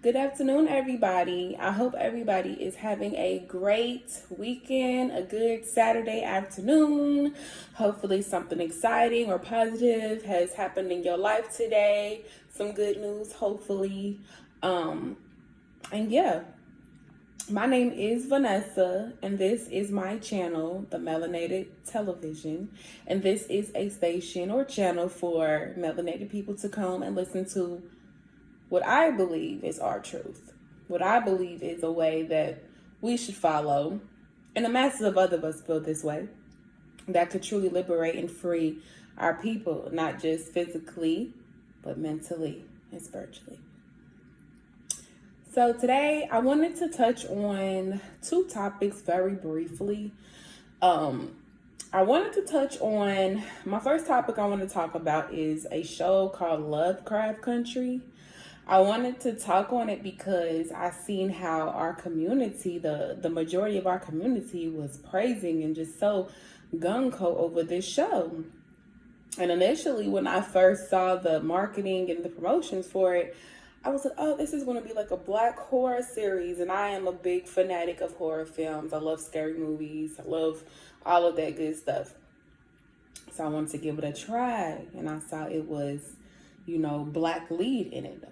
Good afternoon, everybody. I hope everybody is having a great weekend, a good Saturday afternoon. Hopefully, something exciting or positive has happened in your life today. Some good news, hopefully. And yeah, my name is Vanessa, and this is my channel, The Melanated Television. And this is a station or channel for melanated people to come and listen to what I believe is our truth, what I believe is a way that we should follow, and the masses of other of us feel this way, that could truly liberate and free our people, not just physically, but mentally and spiritually. So today I wanted to touch on two topics very briefly. I wanted to touch on, my first topic I want to talk about is a show called Lovecraft Country. I wanted to talk on it because I seen how our community, the majority of our community was praising and just so gung-ho over this show. And initially when I first saw the marketing and the promotions for it, I was like, oh, this is going to be like a black horror series. And I am a big fanatic of horror films. I love scary movies. I love all of that good stuff. So I wanted to give it a try. And I saw it was, black lead in it.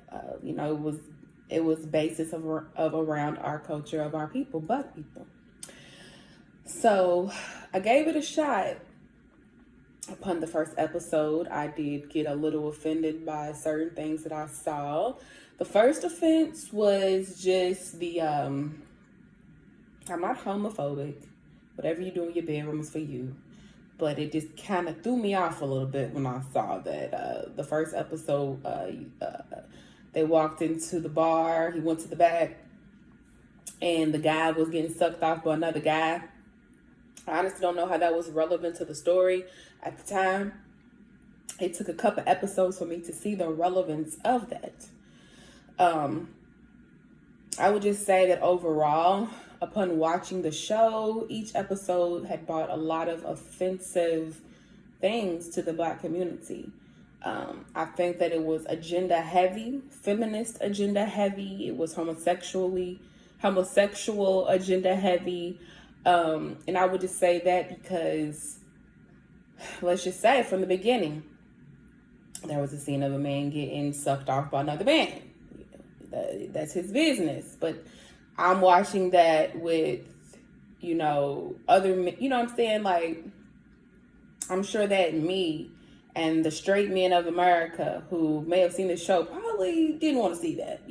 It was basis of around our culture of our people, black people. So I gave it a shot. Upon the first episode, I did get a little offended by certain things that I saw. The first offense was just I'm not homophobic. Whatever you do in your bedroom is for you. But it just kind of threw me off a little bit when I saw that the first episode, they walked into the bar, he went to the back, and the guy was getting sucked off by another guy. I honestly don't know how that was relevant to the story at the time. It took a couple episodes for me to see the relevance of that. I would just say that overall, upon watching the show, each episode had brought a lot of offensive things to the black community. I think that it was agenda heavy, feminist agenda heavy. It was homosexual agenda heavy. And I would just say that because, let's just say from the beginning, there was a scene of a man getting sucked off by another man. That's his business. But I'm watching that with, other, what I'm saying? Like, I'm sure that me and the straight men of America who may have seen the show probably didn't want to see that,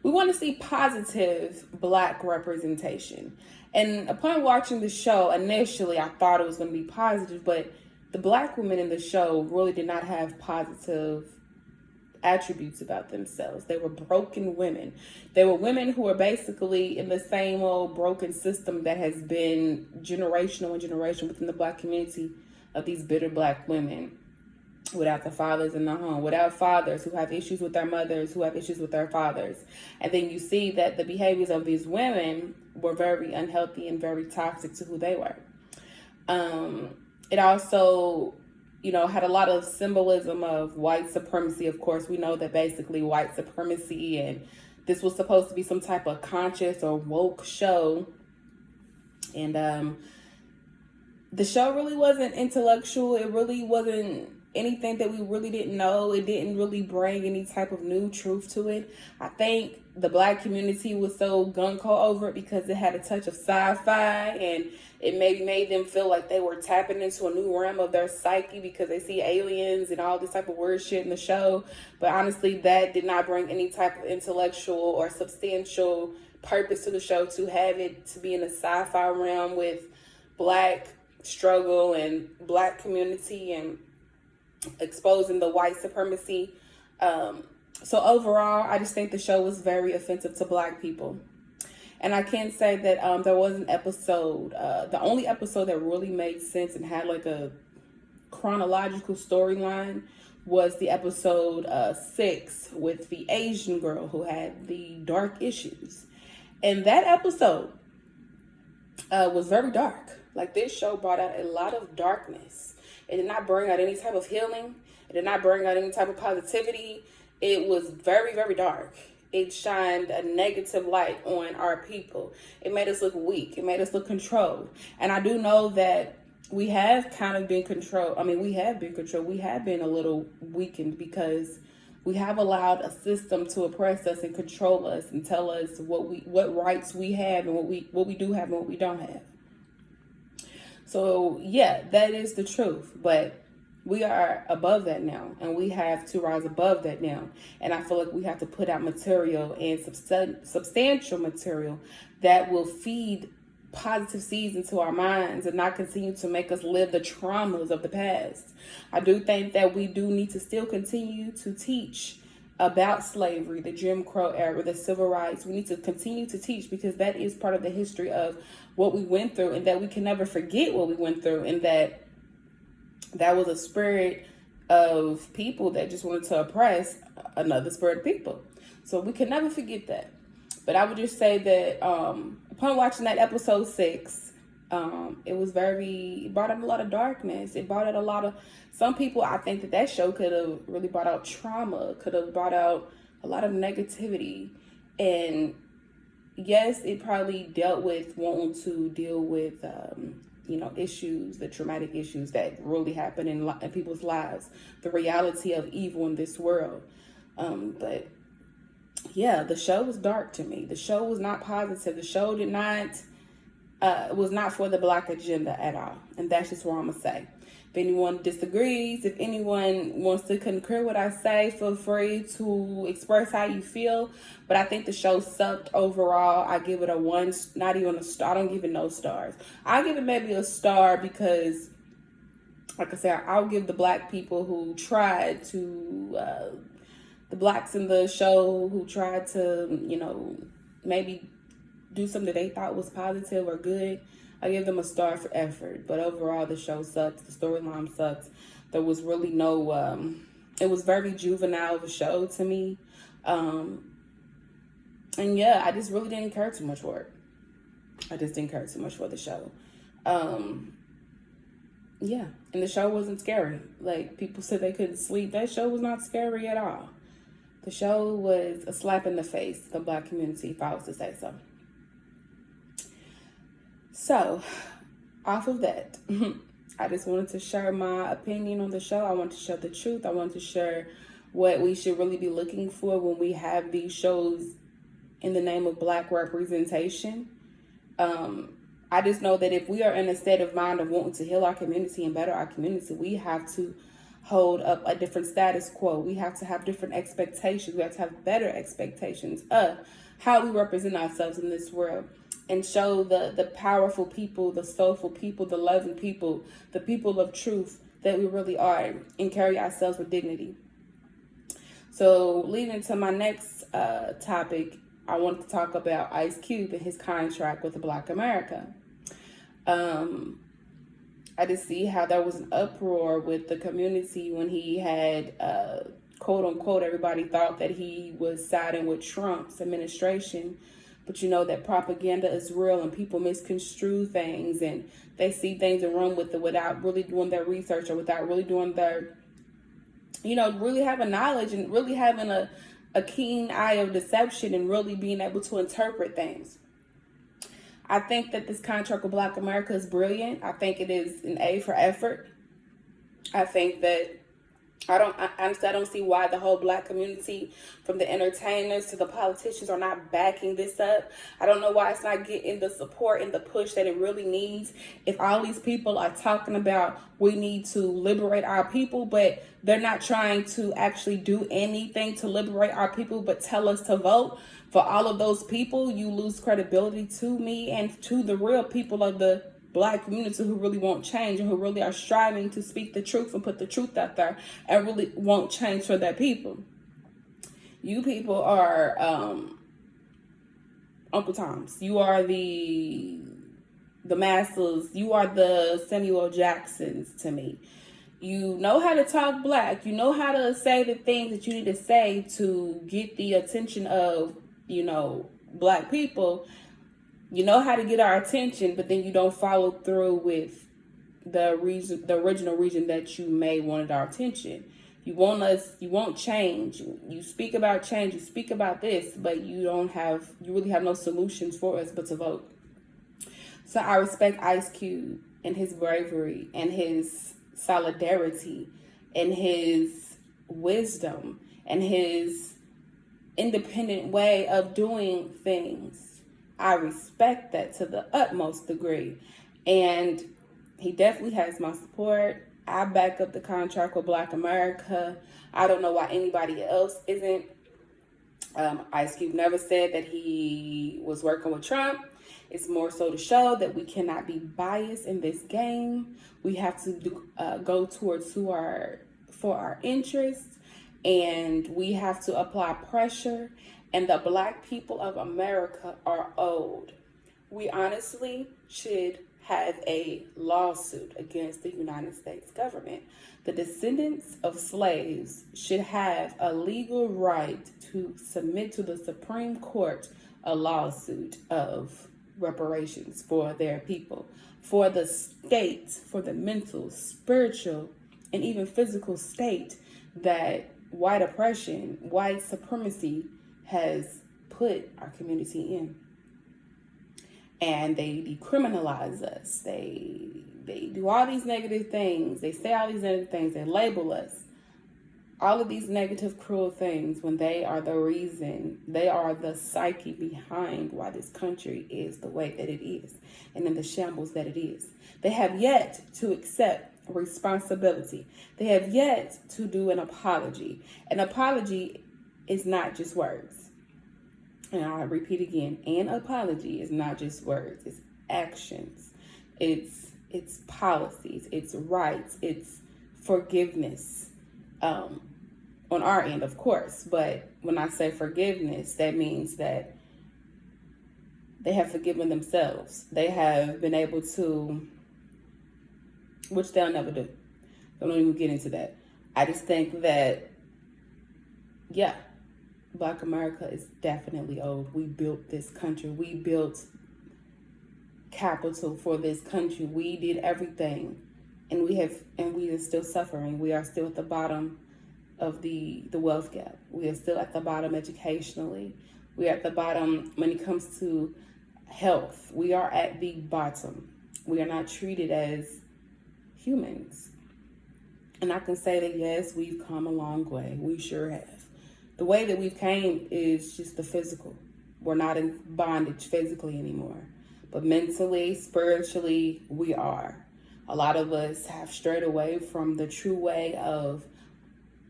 We want to see positive black representation. And upon watching the show, initially, I thought it was going to be positive, but the black women in the show really did not have positive attributes about themselves. They were broken women. They were women who were basically in the same old broken system that has been generational and generation within the black community of these bitter black women without the fathers in the home, without fathers who have issues with their mothers, who have issues with their fathers. And then you see that the behaviors of these women were very unhealthy and very toxic to who they were. It also had a lot of symbolism of white supremacy. Of course, we know that basically white supremacy, and this was supposed to be some type of conscious or woke show. And the show really wasn't intellectual. It really wasn't anything that we really didn't know. It didn't really bring any type of new truth to it. I think the black community was so gung-ho over it because it had a touch of sci-fi, and it maybe made them feel like they were tapping into a new realm of their psyche because they see aliens and all this type of weird shit in the show. But honestly, that did not bring any type of intellectual or substantial purpose to the show, to have it to be in a sci-fi realm with black struggle and black community and exposing the white supremacy. So overall, I just think the show was very offensive to black people. And I can say that there was an episode, the only episode that really made sense and had like a chronological storyline was the episode 6 with the Asian girl who had the dark issues. And that episode was very dark. Like, this show brought out a lot of darkness. It did not bring out any type of healing. It did not bring out any type of positivity. It was very, very dark. it shined a negative light on our people. It made us look weak. It made us look controlled. And I do know that we have kind of been controlled. I mean, we have been controlled. We have been a little weakened because we have allowed a system to oppress us and control us and tell us what rights we have and what we do have and what we don't have. So yeah, that is the truth. But we are above that now, and we have to rise above that now. And I feel like we have to put out material and substantial material that will feed positive seeds into our minds and not continue to make us live the traumas of the past. I do think that we do need to still continue to teach about slavery, the Jim Crow era, the civil rights. We need to continue to teach because that is part of the history of what we went through, and that we can never forget what we went through, and that was a spirit of people that just wanted to oppress another spirit of people. So we can never forget that. But I would just say that upon watching that episode 6, it brought out a lot of darkness. It brought out a lot of, some people, I think that show could have really brought out trauma, could have brought out a lot of negativity. And yes, it probably dealt with wanting to deal with, issues, the traumatic issues that really happen in people's lives, the reality of evil in this world. But yeah, the show was dark to me. The show was not positive. The show was not for the Black agenda at all. And that's just what I'm going to say. If anyone disagrees, if anyone wants to concur with what I say, feel free to express how you feel. But I think the show sucked overall. I give it a 1, not even a star. I don't give it no stars. I'll give it maybe a star because, like I said, I'll give the Black people who tried to, the Blacks in the show who tried to, maybe do something they thought was positive or good, I give them a star for effort. But overall, the show sucked. The storyline sucked. There was really no, it was very juvenile of a show to me. And yeah, I just really didn't care too much for it. I just didn't care too much for the show. Yeah, and the show wasn't scary. Like, people said they couldn't sleep. That show was not scary at all. The show was a slap in the face to the Black community, if I was to say so. So, off of that, I just wanted to share my opinion on the show. I wanted to share the truth. I wanted to share what we should really be looking for when we have these shows in the name of Black representation. I just know that if we are in a state of mind of wanting to heal our community and better our community, we have to hold up a different status quo. We have to have different expectations. We have to have better expectations of how we represent ourselves in this world, and show the powerful people, the soulful people, the loving people, the people of truth that we really are, and carry ourselves with dignity. So leading to my next topic, I want to talk about Ice Cube and his contract with the Black America. I just see how there was an uproar with the community when he had, quote unquote, everybody thought that he was siding with Trump's administration. But you know that propaganda is real, and people misconstrue things, and they see things and run with it without really doing their research, or without really doing their, really having knowledge and really having a keen eye of deception and really being able to interpret things. I think that this contract with Black America is brilliant. I think it is an A for effort. I think that honestly, I don't see why the whole Black community, from the entertainers to the politicians, are not backing this up. I don't know why it's not getting the support and the push that it really needs. If all these people are talking about we need to liberate our people, but they're not trying to actually do anything to liberate our people, but tell us to vote for all of those people, you lose credibility to me and to the real people of the Black community who really want change and who really are striving to speak the truth and put the truth out there and really want change for their people. You people are Uncle Toms. You are the masses. You are the Samuel Jacksons to me. You know how to talk Black. You know how to say the things that you need to say to get the attention of, Black people. You know how to get our attention, but then you don't follow through with the original reason that you may wanted our attention. You want change. You speak about change, you speak about this, but you really have no solutions for us but to vote. So I respect Ice Cube and his bravery and his solidarity and his wisdom and his independent way of doing things. I respect that to the utmost degree. And he definitely has my support. I back up the contract with Black America. I don't know why anybody else isn't. Ice Cube never said that he was working with Trump. It's more so to show that we cannot be biased in this game. We have to go towards for our interests, and we have to apply pressure. And the Black people of America are owed. We honestly should have a lawsuit against the United States government. The descendants of slaves should have a legal right to submit to the Supreme Court a lawsuit of reparations for their people, for the state, for the mental, spiritual, and even physical state that white oppression, white supremacy has put our community in. And they decriminalize us. They do all these negative things. They say all these negative things. They label us. All of these negative, cruel things, when they are the reason, they are the psyche behind why this country is the way that it is and in the shambles that it is. They have yet to accept responsibility. They have yet to do an apology. An apology is not just words. And I'll repeat again, an apology is not just words, it's actions, it's policies, it's rights, it's forgiveness, on our end, of course. But when I say forgiveness, that means that they have forgiven themselves. They have been able to, which they'll never do. Don't even get into that. I just think that, yeah, Black America is definitely owed. We built this country. We built capital for this country. We did everything, and we are still suffering. We are still at the bottom of the wealth gap. We are still at the bottom educationally. We are at the bottom when it comes to health. We are at the bottom. We are not treated as humans. And I can say that, yes, we've come a long way. We sure have. The way that we've came is just the physical. We're not in bondage physically anymore. But mentally, spiritually, we are. A lot of us have strayed away from the true way of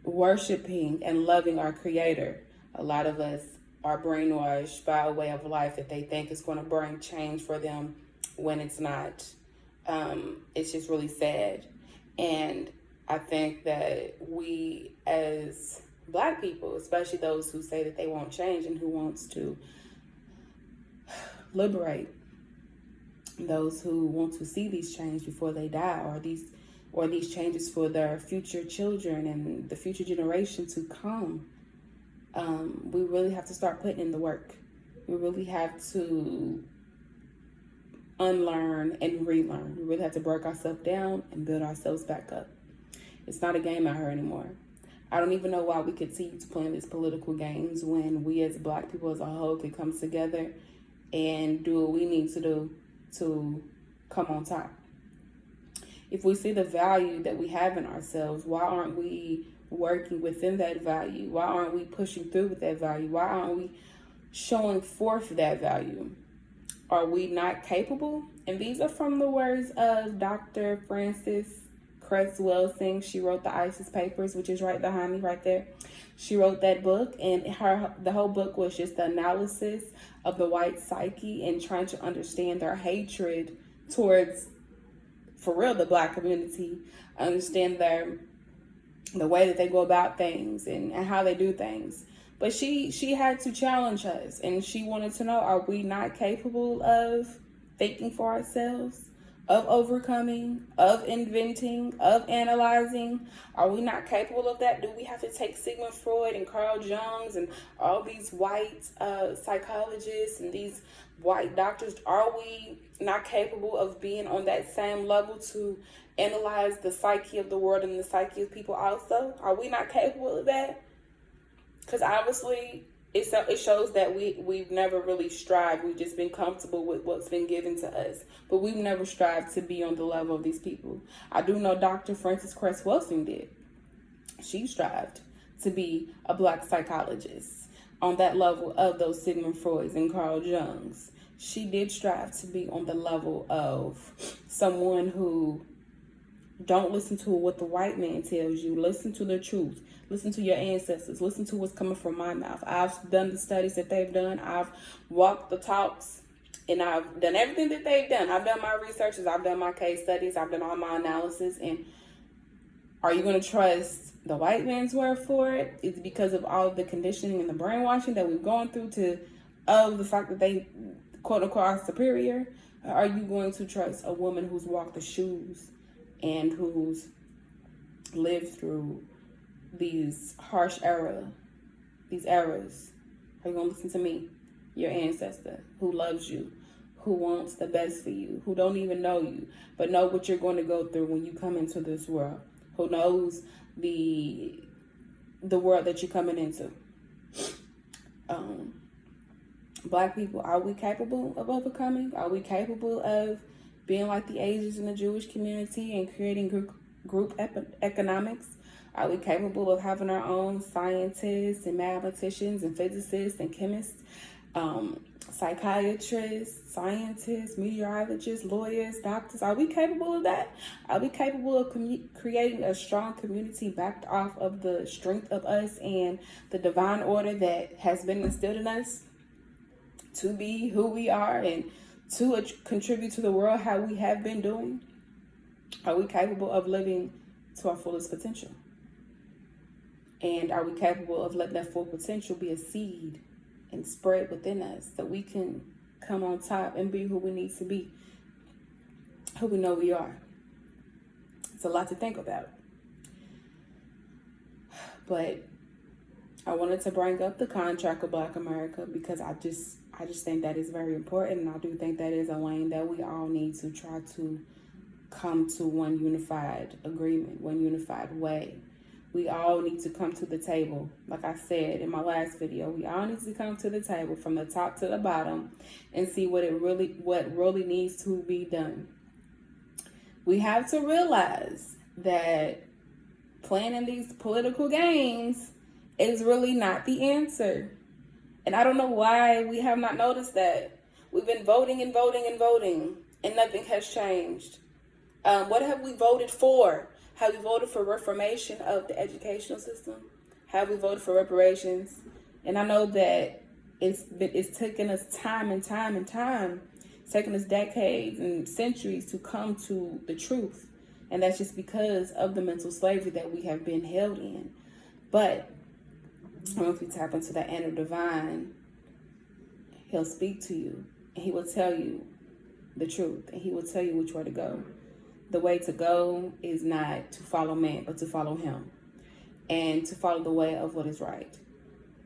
worshiping and loving our Creator. A lot of us are brainwashed by a way of life that they think is going to bring change for them when it's not. It's just really sad. And I think that we as Black people, especially those who say that they won't change and who wants to liberate those who want to see these change before they die, or these changes for their future children and the future generation to come, we really have to start putting in the work. We really have to unlearn and relearn. We really have to break ourselves down and build ourselves back up. It's not a game out here anymore. I don't even know why we continue to play these political games when we as Black people as a whole could come together and do what we need to do to come on top. If we see the value that we have in ourselves, why aren't we working within that value? Why aren't we pushing through with that value? Why aren't we showing forth that value? Are we not capable? And these are from the words of Dr. Frances Cress Welsing. She wrote the ISIS Papers, which is right behind me right there. She wrote that book, and the whole book was just the analysis of the white psyche and trying to understand their hatred towards, for real, the Black community, understand the way that they go about things and how they do things. But she had to challenge us, and she wanted to know, are we not capable of thinking for ourselves, of overcoming, of inventing, of analyzing? Are we not capable of that? Do we have to take Sigmund Freud and Carl Jung and all these white psychologists and these white doctors? Are we not capable of being on that same level to analyze the psyche of the world and the psyche of people also? Are we not capable of that? Because obviously it shows that we've never really strived. We've just been comfortable with what's been given to us. But we've never strived to be on the level of these people. I do know Dr. Frances Cress Welsing did. She strived to be a black psychologist on that level of those Sigmund Freuds and Carl Jungs. She did strive to be on the level of someone who don't listen to what the white man tells you. Listen to the truth. Listen to your ancestors. Listen to what's coming from my mouth. I've done the studies that they've done. I've walked the talks, and I've done everything that they've done. I've done my researches. I've done my case studies. I've done all my analysis. And are you going to trust the white man's word for it? It's because of all of the conditioning and the brainwashing that we've gone through of the fact that they, quote unquote, are superior? Or are you going to trust a woman who's walked the shoes and who's lived through these harsh eras? Are you going to listen to me, your ancestor, who loves you, who wants the best for you, who don't even know you, but know what you're going to go through when you come into this world, who knows the world that you're coming into? Black people, are we capable of overcoming? Are we capable of being like the Asians in the Jewish community and creating group economics? Are we capable of having our own scientists and mathematicians and physicists and chemists, psychiatrists, scientists, meteorologists, lawyers, doctors? Are we capable of that? Are we capable of creating a strong community backed off of the strength of us and the divine order that has been instilled in us to be who we are and to contribute to the world how we have been doing? Are we capable of living to our fullest potential? And are we capable of letting that full potential be a seed and spread within us so we can come on top and be who we need to be, who we know we are? It's a lot to think about. But I wanted to bring up the contract of Black America because I just think that is very important, and I do think that is a lane that we all need to try to come to one unified agreement, one unified way. We all need to come to the table. Like I said in my last video, we all need to come to the table from the top to the bottom and see what really needs to be done. We have to realize that playing in these political games is really not the answer. And I don't know why we have not noticed that. We've been voting and voting and voting, and nothing has changed. What have we voted for? Have we voted for reformation of the educational system? Have we voted for reparations? And I know that it's taken us time and time and time. It's taken us decades and centuries to come to the truth. And that's just because of the mental slavery that we have been held in. But once we tap into that inner divine, he'll speak to you and he will tell you the truth and he will tell you which way to go. The way to go is not to follow man, but to follow him and to follow the way of what is right.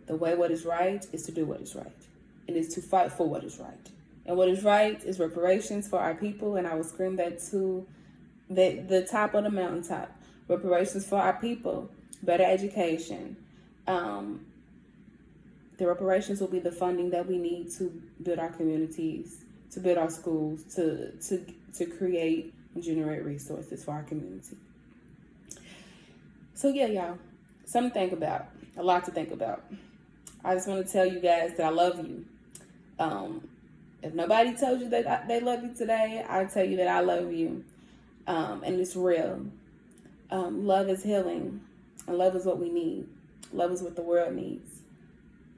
The way what is right is to do what is right, and is to fight for what is right. And what is right is reparations for our people, and I will scream that to the top of the mountaintop. Reparations for our people, better education. The reparations will be the funding that we need to build our communities, to build our schools, to create and generate resources for our community. So yeah, y'all, something to think about, a lot to think about. I just want to tell you guys that I love you. If nobody told you that they love you today, I'll tell you that I love you. And it's real. Love is healing, and love is what we need. Love is what the world needs.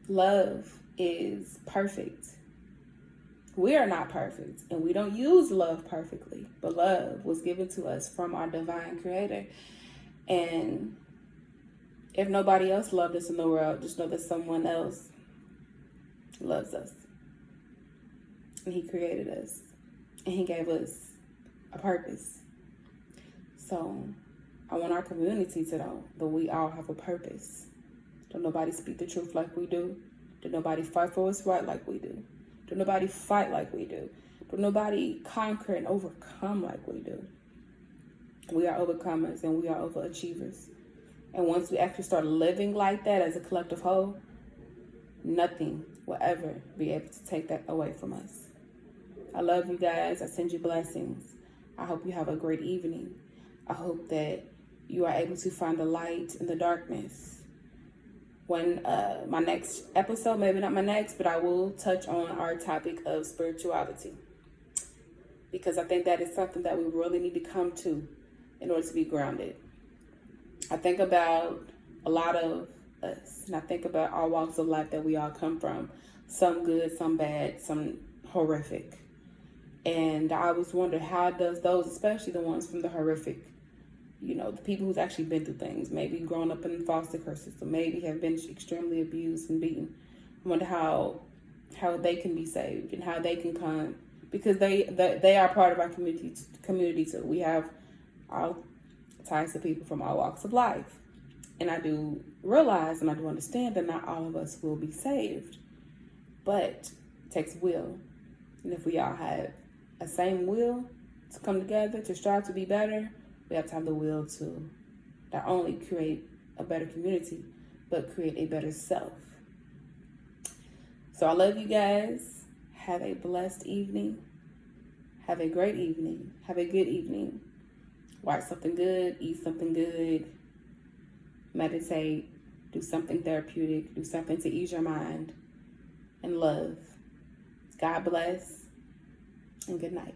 Love is perfect. We are not perfect, and we don't use love perfectly, but love was given to us from our divine creator. And if nobody else loved us in the world, just know that someone else loves us. And he created us, and he gave us a purpose. So I want our community to know that we all have a purpose. Don't nobody speak the truth like we do. Don't nobody fight for what's right like we do. Don't nobody fight like we do. Don't nobody conquer and overcome like we do. We are overcomers and we are overachievers. And once we actually start living like that as a collective whole, nothing will ever be able to take that away from us. I love you guys. I send you blessings. I hope you have a great evening. I hope that you are able to find the light in the darkness. When my next episode, maybe not my next, but I will touch on our topic of spirituality. Because I think that is something that we really need to come to in order to be grounded. I think about a lot of us, and I think about all walks of life that we all come from. Some good, some bad, some horrific. And I always wonder, how does those, especially the ones from the horrific, the people who's actually been through things, maybe grown up in the foster care system, maybe have been extremely abused and beaten. I wonder how they can be saved and how they can come, because they are part of our community too. We have all ties to people from all walks of life. And I do realize and I do understand that not all of us will be saved, but it takes will. And if we all have a same will to come together, to strive to be better, we have to have the will to not only create a better community, but create a better self. So I love you guys. Have a blessed evening. Have a great evening. Have a good evening. Watch something good. Eat something good. Meditate. Do something therapeutic. Do something to ease your mind. And love. God bless. And good night.